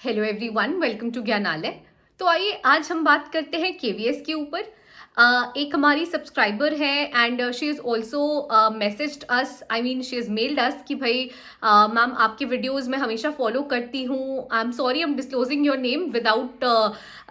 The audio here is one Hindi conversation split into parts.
Hello everyone, welcome to Gyanalaya. तो आइए आज हम बात करते हैं केवीएस के ऊपर। एक हमारी सब्सक्राइबर है and she is also messaged us, I mean she is mailed us कि भाई मैम आपके वीडियोस में हमेशा फॉलो करती हूँ। I am sorry, I am disclosing your name without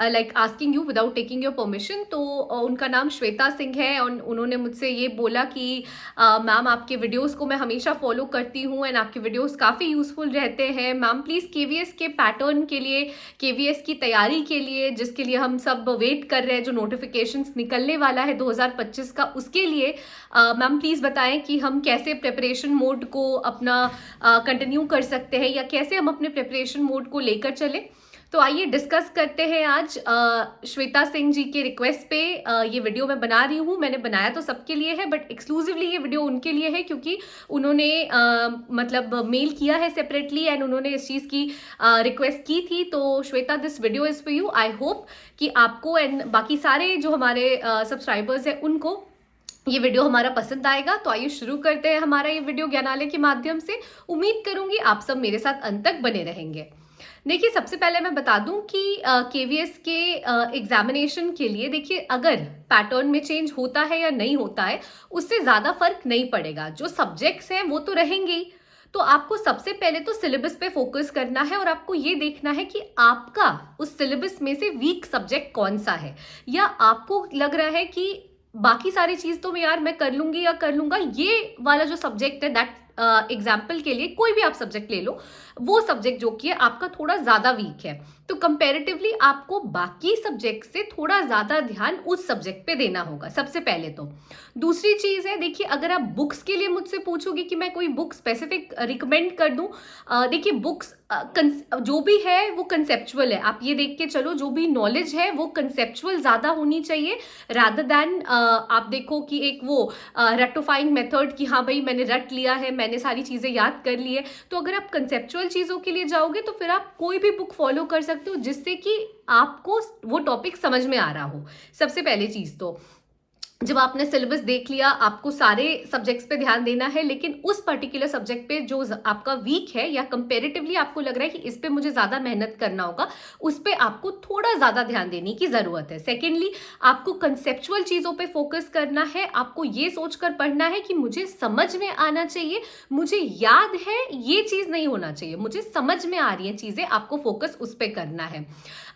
like asking you, without taking your permission. तो उनका नाम श्वेता सिंह है और उन्होंने मुझसे ये बोला कि मैम आपके वीडियोस को मैं हमेशा फॉलो करती हूँ एंड आपके वीडियोस काफ़ी यूज़फुल रहते हैं। मैम प्लीज़ केवीएस के पैटर्न के लिए, केवीएस की तैयारी के लिए, जिसके लिए हम सब वेट कर रहे हैं, जो नोटिफिकेशंस निकलने वाला है 2025 का, उसके लिए मैम प्लीज़ बताएं कि हम कैसे प्रिपरेशन मोड को अपना कंटिन्यू कर सकते हैं या कैसे हम अपने प्रिपरेशन मोड को लेकर चलें। तो आइए डिस्कस करते हैं आज श्वेता सिंह जी के रिक्वेस्ट पे ये वीडियो मैं बना रही हूँ। मैंने बनाया तो सबके लिए है बट एक्सक्लूसिवली ये वीडियो उनके लिए है क्योंकि उन्होंने मतलब मेल किया है सेपरेटली एंड उन्होंने इस चीज़ की रिक्वेस्ट की थी। तो Shweta, this video is for you. I hope कि आपको एंड बाकी सारे जो हमारे सब्सक्राइबर्स हैं उनको ये वीडियो हमारा पसंद आएगा। तो आइए शुरू करते हैं हमारा ये वीडियो ज्ञानालय के माध्यम से। उम्मीद करूंगी आप सब मेरे साथ अंत तक बने रहेंगे। देखिए, सबसे पहले मैं बता दूं कि केवीएस के एग्जामिनेशन के लिए देखिए, अगर पैटर्न में चेंज होता है या नहीं होता है उससे ज़्यादा फर्क नहीं पड़ेगा। जो सब्जेक्ट्स हैं वो तो रहेंगे ही। तो आपको सबसे पहले तो सिलेबस पे फोकस करना है और आपको ये देखना है कि आपका उस सिलेबस में से वीक सब्जेक्ट कौन सा है, या आपको लग रहा है कि बाकी सारी चीज़ तो मैं कर लूंगी या कर लूंगा, ये वाला जो सब्जेक्ट है दैट एग्जाम्पल के लिए कोई भी आप सब्जेक्ट ले लो, वो सब्जेक्ट जो कि है आपका थोड़ा ज़्यादा वीक है, तो कंपैरेटिवली आपको बाकी सब्जेक्ट से थोड़ा ज़्यादा ध्यान उस सब्जेक्ट पे देना होगा सबसे पहले तो। दूसरी चीज़ है, देखिए, अगर आप बुक्स के लिए मुझसे पूछोगे कि मैं कोई बुक स्पेसिफिक रिकमेंड कर दूं, देखिए बुक्स जो भी है वो कंसेप्चुअल है। आप ये देख के चलो, जो भी नॉलेज है वो कंसेप्चुअल ज़्यादा होनी चाहिए रादर दैन आप देखो कि एक वो रेक्टिफाइंग मेथड कि हाँ भाई मैंने रट लिया है, मैंने सारी चीज़ें याद कर ली है। तो अगर आप कंसेप्चुअल चीज़ों के लिए जाओगे तो फिर आप कोई भी बुक फॉलो कर सकते हो जिससे कि आपको वो टॉपिक समझ में आ रहा हो। सबसे पहली चीज़ तो जब आपने सिलेबस देख लिया, आपको सारे सब्जेक्ट्स पे ध्यान देना है, लेकिन उस पर्टिकुलर सब्जेक्ट पे जो आपका वीक है या कंपैरेटिवली आपको लग रहा है कि इस पे मुझे ज़्यादा मेहनत करना होगा, उस पे आपको थोड़ा ज़्यादा ध्यान देने की ज़रूरत है। सेकेंडली, आपको कंसेप्चुअल चीज़ों पे फोकस करना है। आपको ये सोचकर पढ़ना है कि मुझे समझ में आना चाहिए, मुझे याद है, ये चीज़ नहीं होना चाहिए, मुझे समझ में आ रही है चीज़ें, आपको फोकस उस पर करना है।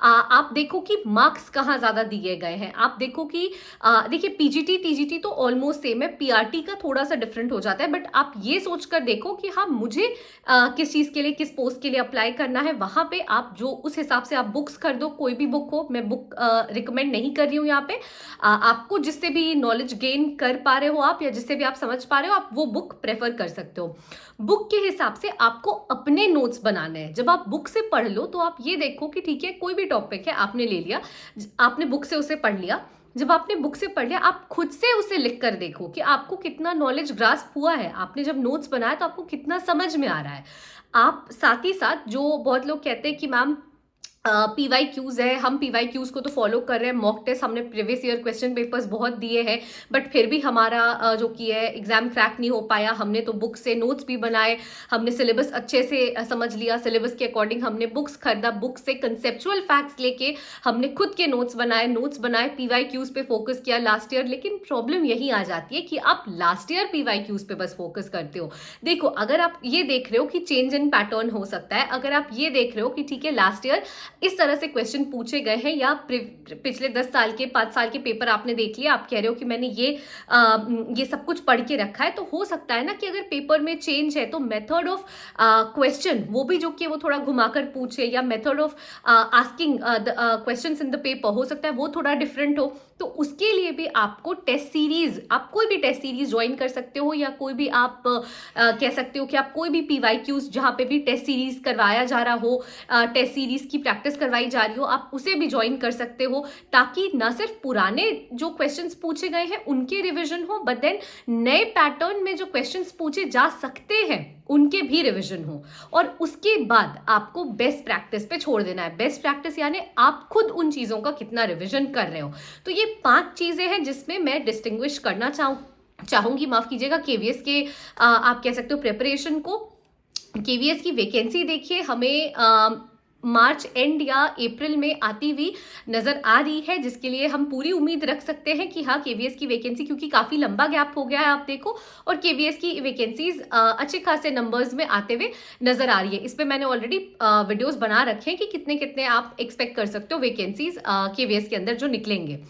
आप देखो कि मार्क्स कहाँ ज़्यादा दिए गए हैं। आप देखो कि देखिए, पीजीटी टीजीटी तो ऑलमोस्ट सेम है, पीआरटी का थोड़ा सा डिफरेंट हो जाता है, बट आप ये सोचकर देखो कि हाँ मुझे किस चीज़ के लिए, किस पोस्ट के लिए अप्लाई करना है। वहाँ पे आप जो उस हिसाब से आप बुक्स खरीदो, कोई भी बुक हो, मैं बुक रिकमेंड नहीं कर रही हूँ यहाँ पे। आपको जिससे भी नॉलेज गेन कर पा रहे हो आप, या जिससे भी आप समझ पा रहे हो, आप वो बुक प्रेफर कर सकते हो। बुक के हिसाब से आपको अपने नोट्स बनाने हैं। जब आप बुक से पढ़ लो तो आप ये देखो कि ठीक है, कोई भी टॉपिक है आपने ले लिया, आपने बुक से उसे पढ़ लिया। जब आपने बुक से पढ़ लिया, आप खुद से उसे लिख कर देखो कि आपको कितना नॉलेज ग्रास्प हुआ है। आपने जब नोट्स बनाया तो आपको कितना समझ में आ रहा है। आप साथ ही साथ, जो बहुत लोग कहते हैं कि मैम पीवाई क्यूज है, हम पीवाई क्यूज को तो फॉलो कर रहे हैं, मॉक टेस्ट हमने प्रीवियस ईयर क्वेश्चन पेपर्स बहुत दिए हैं, बट फिर भी हमारा जो कि है एग्जाम क्रैक नहीं हो पाया। हमने तो बुक से नोट्स भी बनाए, हमने सिलेबस अच्छे से समझ लिया, सिलेबस के अकॉर्डिंग हमने बुक्स खरीदा, बुक से कंसेप्चुअल फैक्ट्स लेके हमने खुद के नोट्स बनाए, पीवाई क्यूज पे फोकस किया लास्ट ईयर। लेकिन प्रॉब्लम यही आ जाती है कि आप लास्ट ईयर पीवाई क्यूज पे बस फोकस करते हो। देखो, अगर आप ये देख रहे हो कि चेंज इन पैटर्न हो सकता है, अगर आप ये देख रहे हो कि ठीक है लास्ट ईयर इस तरह से क्वेश्चन पूछे गए हैं, या पिछले 10 साल के 5 साल के पेपर आपने देख लिया, आप कह रहे हो कि मैंने ये सब कुछ पढ़ के रखा है, तो हो सकता है ना कि अगर पेपर में चेंज है तो मेथड ऑफ क्वेश्चन वो भी जो कि वो थोड़ा घुमाकर पूछे, या method of asking questions in the paper हो सकता है वो थोड़ा डिफरेंट हो। तो उसके लिए भी आपको टेस्ट सीरीज, आप कोई भी टेस्ट सीरीज ज्वाइन कर सकते हो, या कोई भी आप कह सकते हो कि आप कोई भी पीवाई क्यूज जहाँ पे भी टेस्ट सीरीज करवाया जा रहा हो, टेस्ट सीरीज की प्रैक्टिस करवाई जा रही हो, आप उसे भी ज्वाइन कर सकते हो, ताकि ना सिर्फ पुराने जो क्वेश्चंस पूछे गए हैं उनके रिविजन हो, बट देन नए पैटर्न में जो क्वेश्चंस पूछे जा सकते हैं उनके भी रिवीजन हो। और उसके बाद आपको बेस्ट प्रैक्टिस पे छोड़ देना है। बेस्ट प्रैक्टिस यानी आप खुद उन चीज़ों का कितना रिवीजन कर रहे हो। तो ये 5 चीज़ें हैं जिसमें मैं डिस्टिंग्विश करना चाहूँगी, माफ़ कीजिएगा, केवीएस के आप कह सकते हो प्रिपरेशन को। केवीएस की वैकेंसी देखिए, हमें मार्च एंड या अप्रैल में आती हुई नजर आ रही है, जिसके लिए हम पूरी उम्मीद रख सकते हैं कि हाँ केवीएस की वैकेंसी, क्योंकि काफी लंबा गैप हो गया है आप देखो, और केवीएस की वैकेंसीज अच्छे खासे नंबर्स में आते हुए नजर आ रही है। इस पे मैंने ऑलरेडी वीडियोस बना रखे हैं कि कितने कितने आप एक्सपेक्ट कर सकते हो वैकेंसीज केवीएस के अंदर जो निकलेंगे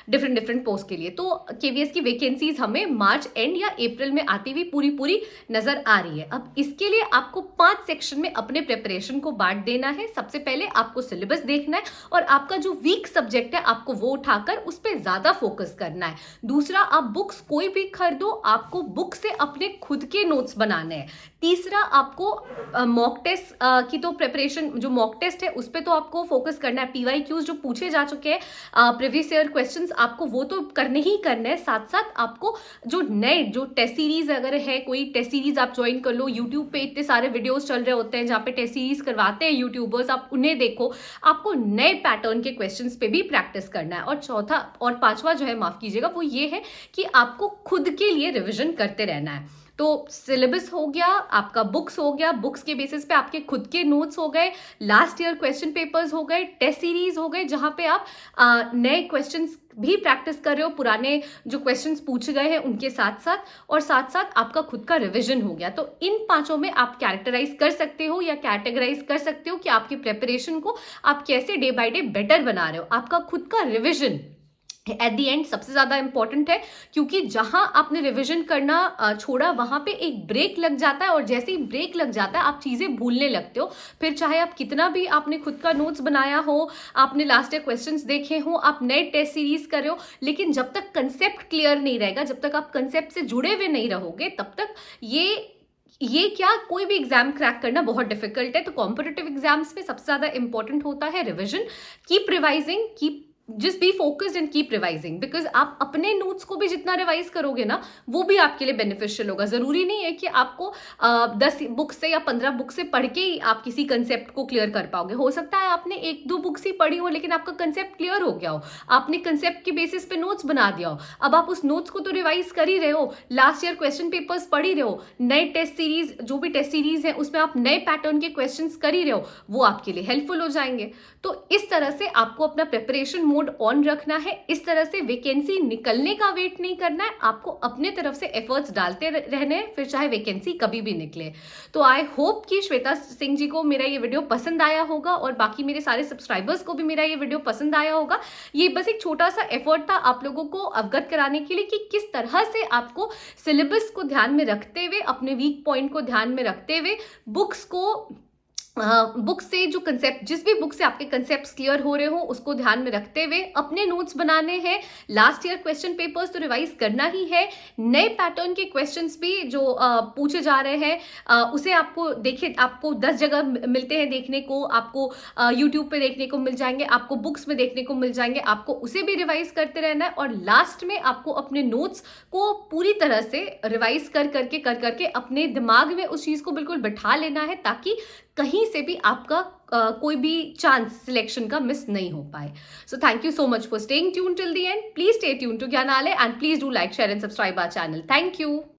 डिफरेंट पोस्ट के लिए। तो केवीएस की वैकेंसीज हमें मार्च एंड या अप्रैल में आती हुई पूरी नजर आ रही है। अब इसके लिए आपको 5 सेक्शन में अपने प्रिपरेशन को बांट देना है। सबसे पहले आपको सिलेबस देखना है और आपका जो वीक सब्जेक्ट है आपको वो उठाकर उस पर ज्यादा फोकस करना है। दूसरा, आप बुक्स कोई भी खरीदो, आपको बुक से अपने खुद के नोट्स बनाने हैं। तीसरा, आपको मॉक टेस्ट की तो प्रिपरेशन, जो मॉक टेस्ट है उस पर तो आपको फोकस करना है। पीवाईक्यूज जो पूछे जा चुके हैं प्रीवियस ईयर क्वेश्चंस, आपको वो तो करने ही करने हैं। साथ साथ आपको जो नए जो टेस्ट सीरीज अगर है, कोई टेस्ट सीरीज आप ज्वाइन कर लो। यूट्यूब पे इतने सारे वीडियोस चल रहे होते हैं जहाँ पे टेस्ट सीरीज करवाते हैं यूट्यूबर्स, आप उन्हें देखो। आपको नए पैटर्न के क्वेश्चंस पे भी प्रैक्टिस करना है। और चौथा और पांचवा जो है, माफ कीजिएगा, वो ये है कि आपको खुद के लिए रिविजन करते रहना है। तो सिलेबस हो गया, आपका बुक्स हो गया, बुक्स के बेसिस पे आपके खुद के नोट्स हो गए, लास्ट ईयर क्वेश्चन पेपर्स हो गए, टेस्ट सीरीज हो गए जहां पे आप नए क्वेश्चंस भी प्रैक्टिस कर रहे हो, पुराने जो क्वेश्चंस पूछे गए हैं उनके साथ साथ, और साथ साथ आपका खुद का रिवीजन हो गया। तो इन पांचों में आप कैरेक्टराइज कर सकते हो या कैटेगराइज कर सकते हो कि आपकी प्रिपरेशन को आप कैसे डे बाय डे बेटर बना रहे हो। आपका खुद का रिविजन एट दी एंड सबसे ज्यादा इंपॉर्टेंट है, क्योंकि जहां आपने रिवीजन करना छोड़ा वहां पे एक ब्रेक लग जाता है, और जैसे ही ब्रेक लग जाता है आप चीजें भूलने लगते हो। फिर चाहे आप कितना भी आपने खुद का नोट्स बनाया हो, आपने लास्ट ईयर क्वेश्चंस देखे हो, आप नए टेस्ट सीरीज कर रहे हो, लेकिन जब तक कंसेप्ट क्लियर नहीं रहेगा, जब तक आप कंसेप्ट से जुड़े हुए नहीं रहोगे, तब तक ये क्या कोई भी एग्जाम क्रैक करना बहुत डिफिकल्ट है। तो कॉम्पिटिटिव एग्जाम्स में सबसे ज्यादा इंपॉर्टेंट होता है revision. Keep revising, keep just be focused and keep revising, because आप अपने नोट्स को भी जितना रिवाइज करोगे ना वो भी आपके लिए बेनिफिशियल होगा। जरूरी नहीं है कि आपको 10 बुक से या 15 बुक से पढ़ के ही आप किसी कंसेप्ट को क्लियर कर पाओगे। हो सकता है आपने 1-2 बुक्स ही पढ़ी हो लेकिन आपका कंसेप्ट क्लियर हो गया हो, आपने कंसेप्ट के बेसिस पे नोट्स बना दिया हो। अब आप उस नोट्स को तो रिवाइज कर ही रहे हो, लास्ट ईयर क्वेश्चन पेपर्स पढ़ ही रहे हो, नए टेस्ट सीरीज जो भी टेस्ट सीरीज है उसमें आप नए पैटर्न के क्वेश्चन कर ही रहे हो, वो आपके लिए हेल्पफुल हो जाएंगे। तो इस तरह से आपको अपना प्रिपरेशन मोड ऑन रखना है। इस तरह से वैकेंसी निकलने का वेट नहीं करना है, आपको अपने तरफ से एफर्ट्स डालते रहने हैं, फिर चाहे वैकेंसी कभी भी निकले। तो आई होप कि श्वेता सिंह जी को मेरा ये वीडियो पसंद आया होगा और बाकी मेरे सारे सब्सक्राइबर्स को भी मेरा ये वीडियो पसंद आया होगा। ये बस एक छोटा सा एफर्ट था आप लोगों को अवगत कराने के लिए कि किस तरह से आपको सिलेबस को ध्यान में रखते हुए, अपने वीक पॉइंट को ध्यान में रखते हुए, बुक से जो कंसेप्ट, जिस भी बुक से आपके कंसेप्ट्स क्लियर हो रहे हो उसको ध्यान में रखते हुए अपने नोट्स बनाने हैं। लास्ट ईयर क्वेश्चन पेपर्स तो रिवाइज करना ही है, नए पैटर्न के क्वेश्चंस भी जो पूछे जा रहे हैं उसे आपको देखिए, आपको 10 जगह मिलते हैं देखने को, आपको यूट्यूब पे देखने को मिल जाएंगे, आपको बुक्स में देखने को मिल जाएंगे, आपको उसे भी रिवाइज करते रहना है। और लास्ट में आपको अपने नोट्स को पूरी तरह से रिवाइज कर करके अपने दिमाग में उस चीज को बिल्कुल बिठा लेना है, ताकि कहीं से भी आपका कोई भी चांस सिलेक्शन का मिस नहीं हो पाए। So thank you so much for staying tune till the end. Please stay tune to Gyanalaya and please do like, share and subscribe our channel. Thank you.